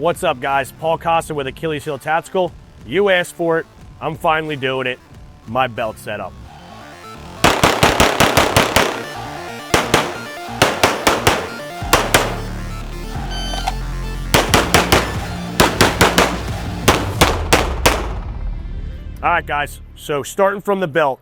What's up, guys? Paul Costa with Achilles Heel Tactical. You asked for it. I'm finally doing it. My belt set up. All right, guys. So starting from the belt,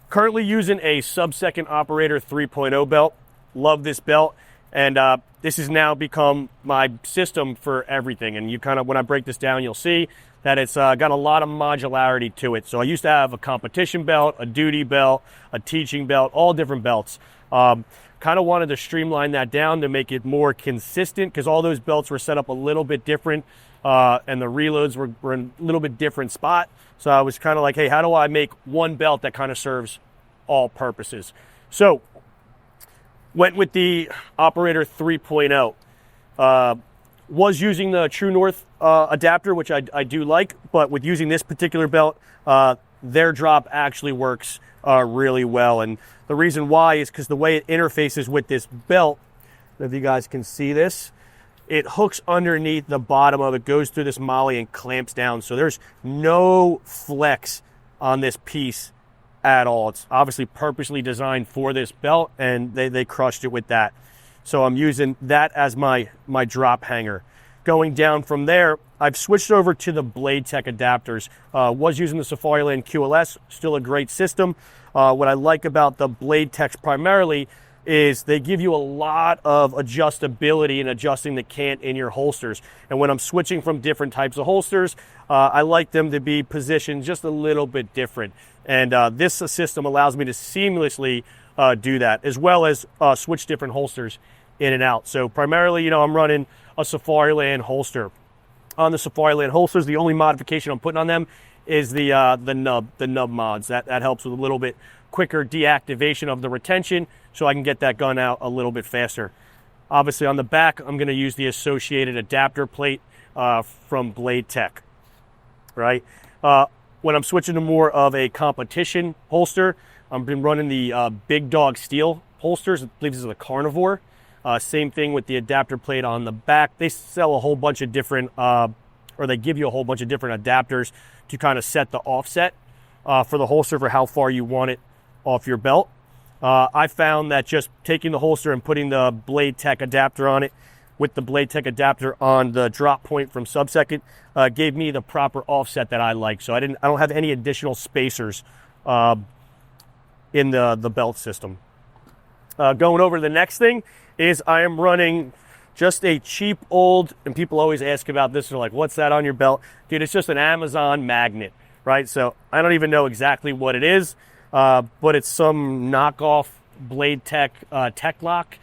currently using a Subsecond Operator 3.0 belt. Love this belt. And this has now become my system for everything. And you kind of, when I break this down, you'll see that it's got a lot of modularity to it. So I used to have a competition belt, a duty belt, a teaching belt, all different belts. Kind of wanted to streamline that down to make it more consistent because all those belts were set up a little bit different and the reloads were in a little bit different spot. So I was kind of like, hey, how do I make one belt that kind of serves all purposes? So went with the Operator 3.0. Was using the True North adapter, which I do like, but with using this particular belt, their drop actually works really well. And the reason why is because the way it interfaces with this belt, if you guys can see this, it hooks underneath the bottom of it, goes through this molly and clamps down. So there's no flex on this piece at all. It's obviously purposely designed for this belt, and they crushed it with that. So I'm using that as my drop hanger. Going down from there, I've switched over to the Blade Tech adapters. Was using the Safariland QLS, still a great system. What I like about the Blade Techs primarily is they give you a lot of adjustability in adjusting the cant in your holsters. And when I'm switching from different types of holsters, I like them to be positioned just a little bit different. And this system allows me to seamlessly do that, as well as switch different holsters in and out. So primarily, I'm running a Safariland holster. On the Safariland holsters, the only modification I'm putting on them is the nub mods. That helps with a little bit quicker deactivation of the retention, so I can get that gun out a little bit faster. Obviously, on the back, I'm going to use the associated adapter plate from Blade Tech. Right. When I'm switching to more of a competition holster, I've been running the Big Dog Steel holsters. I believe this is a Carnivore. Same thing with the adapter plate on the back. They sell a whole bunch of different, or they give you a whole bunch of different adapters to kind of set the offset for the holster for how far you want it off your belt. I found that just taking the holster and putting the Blade Tech adapter on it with the Blade Tech adapter on the drop point from Subsecond gave me the proper offset that I like. So I don't have any additional spacers in the belt system. Going over to the next thing is I am running just a cheap old, and people always ask about this, they're like, what's that on your belt? Dude, it's just an Amazon magnet, right? So I don't even know exactly what it is, but it's some knockoff Blade Tech tech lock,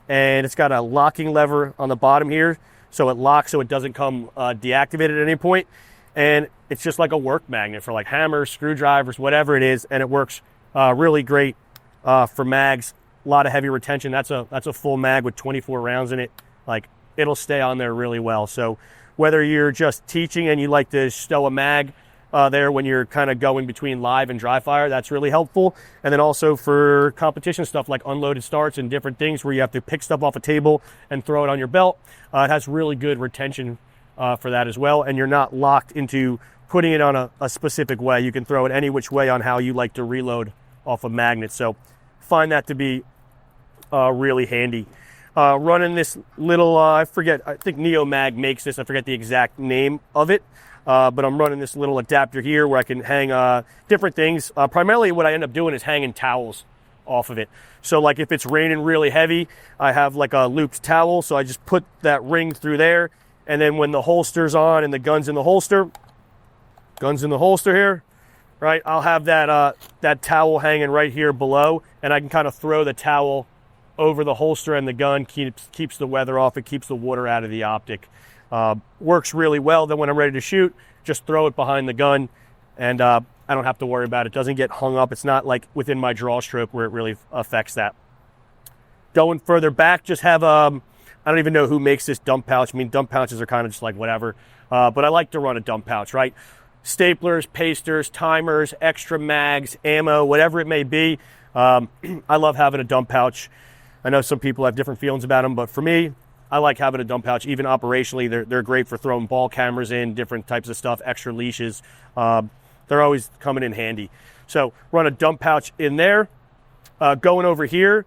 and it's got a locking lever on the bottom here, so it locks so it doesn't come deactivated at any point, and it's just like a work magnet for like hammers, screwdrivers, whatever it is, and it works really great for mags. A lot of heavy retention. That's a full mag with 24 rounds in it. Like, it'll stay on there really well. So whether you're just teaching and you like to stow a mag there when you're kind of going between live and dry fire, that's really helpful. And then also for competition stuff like unloaded starts and different things where you have to pick stuff off a table and throw it on your belt, it has really good retention for that as well. And you're not locked into putting it on a specific way. You can throw it any which way on how you like to reload off a magnet. So find that to be really handy. Running this little, I think Neomag makes this. I forget the exact name of it. But I'm running this little adapter here where I can hang different things. Primarily what I end up doing is hanging towels off of it. So like if it's raining really heavy, I have like a looped towel. So I just put that ring through there. And then when the holster's on and the gun's in the holster here, right, I'll have that towel hanging right here below. And I can kind of throw the towel over the holster, and the gun keeps the weather off. It keeps the water out of the optic. Works really well. Then when I'm ready to shoot, just throw it behind the gun, and I don't have to worry about it. It doesn't get hung up. It's not like within my draw stroke where it really affects that. Going further back, just have I don't even know who makes this dump pouch. I mean, dump pouches are kind of just like whatever, but I like to run a dump pouch, right? Staplers, pasters, timers, extra mags, ammo, whatever it may be. I love having a dump pouch. I know some people have different feelings about them, but for me, I like having a dump pouch. Even operationally, they're great for throwing ball cameras in, different types of stuff, extra leashes. They're always coming in handy. So run a dump pouch in there. Going over here,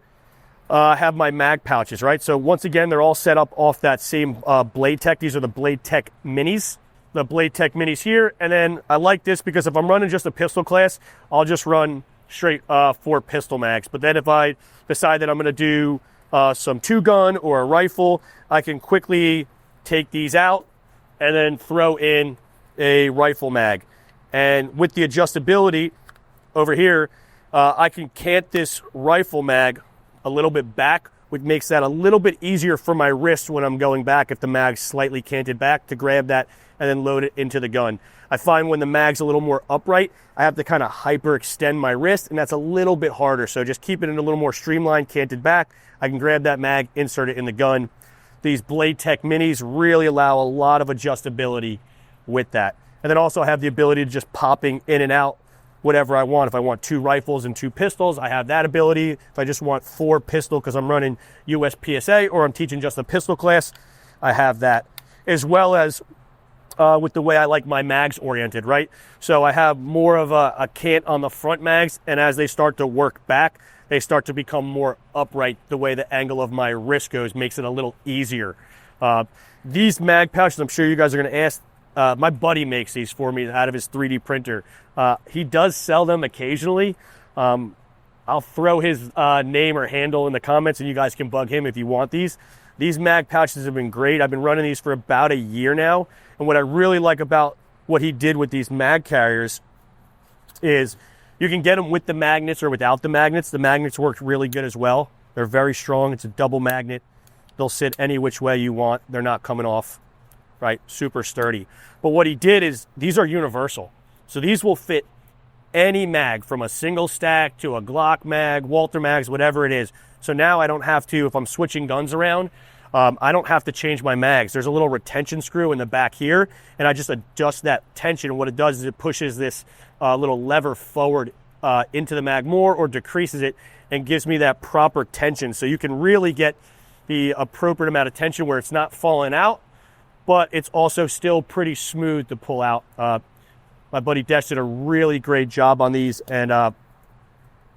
I have my mag pouches, right? So once again, they're all set up off that same Blade Tech. These are the Blade Tech Minis. The Blade Tech Minis here. And then I like this because if I'm running just a pistol class, I'll just run straight 4 pistol mags. But then if I decide that I'm going to do some 2-gun or a rifle, I can quickly take these out and then throw in a rifle mag. And with the adjustability over here, I can cant this rifle mag a little bit back, which makes that a little bit easier for my wrist when I'm going back if the mag's slightly canted back to grab that and then load it into the gun. I find when the mag's a little more upright, I have to kind of hyperextend my wrist, and that's a little bit harder. So just keep it in a little more streamlined, canted back. I can grab that mag, insert it in the gun. These Blade Tech Minis really allow a lot of adjustability with that. And then also have the ability to just popping in and out whatever I want. If I want 2 rifles and 2 pistols, I have that ability. If I just want 4 pistol because I'm running USPSA or I'm teaching just a pistol class, I have that. As well as with the way I like my mags oriented, right? So I have more of a cant on the front mags, and as they start to work back, they start to become more upright. The way the angle of my wrist goes makes it a little easier. These mag pouches, I'm sure you guys are going to ask, my buddy makes these for me out of his 3D printer. He does sell them occasionally. I'll throw his name or handle in the comments, and you guys can bug him if you want these. These mag pouches have been great. I've been running these for about a year now. And what I really like about what he did with these mag carriers is you can get them with the magnets or without the magnets. The magnets work really good as well. They're very strong. It's a double magnet. They'll sit any which way you want. They're not coming off, right? Super sturdy. But what he did is these are universal. So these will fit any mag, from a single stack to a Glock mag, Walther mags, whatever it is. So now I don't have to, if I'm switching guns around, I don't have to change my mags. There's a little retention screw in the back here, and I just adjust that tension. What it does is it pushes this little lever forward into the mag more, or decreases it, and gives me that proper tension. So you can really get the appropriate amount of tension where it's not falling out, but it's also still pretty smooth to pull out. My buddy Desh did a really great job on these, and I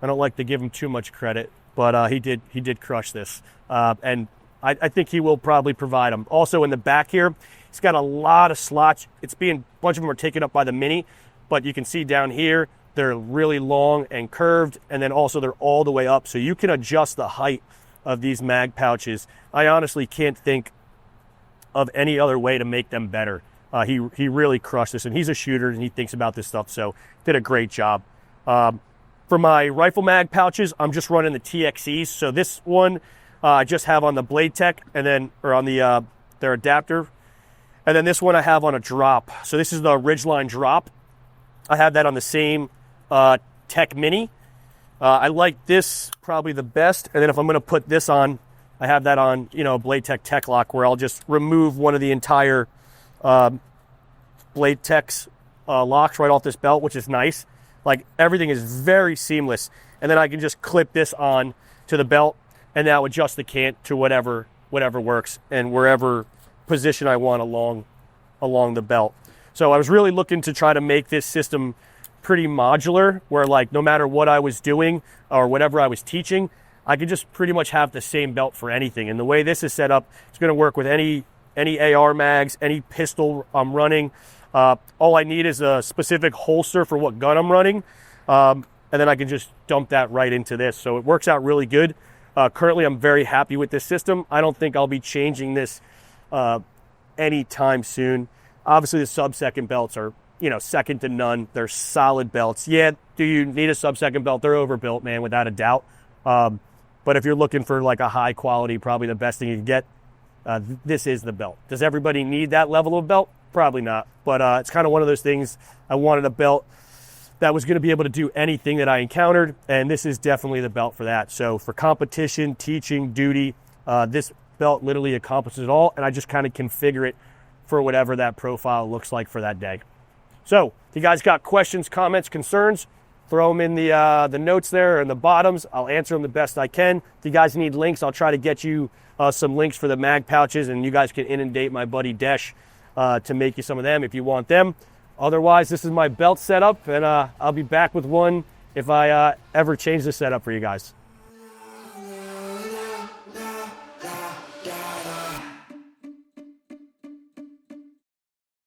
don't like to give him too much credit, but he did crush this. And I think he will probably provide them. Also in the back here, he's got a lot of slots. A bunch of them are taken up by the Mini, but you can see down here, they're really long and curved, and then also they're all the way up. So you can adjust the height of these mag pouches. I honestly can't think of any other way to make them better. He really crushed this, and he's a shooter and he thinks about this stuff, so did a great job. For my rifle mag pouches, I'm just running the TXEs. So this one I just have on the Blade Tech, and then on the their adapter, and then this one I have on a drop. So this is the Ridgeline drop. I have that on the same Tech Mini. I like this probably the best, and then if I'm going to put this on, I have that on Blade Tech Tech Lock, where I'll just remove one of the entire Blade Tech's locks right off this belt, which is nice. Like, everything is very seamless, and then I can just clip this on to the belt and now adjust the cant to whatever works and wherever position I want along the belt. So I was really looking to try to make this system pretty modular, where like no matter what I was doing or whatever I was teaching, I could just pretty much have the same belt for anything. And the way this is set up, it's going to work with any AR mags, any pistol I'm running. All I need is a specific holster for what gun I'm running, and then I can just dump that right into this. So it works out really good. Currently, I'm very happy with this system. I don't think I'll be changing this anytime soon. Obviously, the Subsecond belts are, second to none. They're solid belts. Yeah, do you need a Subsecond belt? They're overbuilt, man, without a doubt. But if you're looking for like a high quality, probably the best thing you can get, this is the belt. Does everybody need that level of belt? Probably not. But it's kind of one of those things. I wanted a belt that was going to be able to do anything that I encountered, and this is definitely the belt for that. So for competition, teaching, duty, this belt literally accomplishes it all, and I just kind of configure it for whatever that profile looks like for that day. So if you guys got questions, comments, concerns, throw them in the notes there or in the bottoms. I'll answer them the best I can. If you guys need links, I'll try to get you some links for the mag pouches, and you guys can inundate my buddy Desh to make you some of them if you want them. Otherwise, this is my belt setup, and I'll be back with one if I ever change the setup for you guys.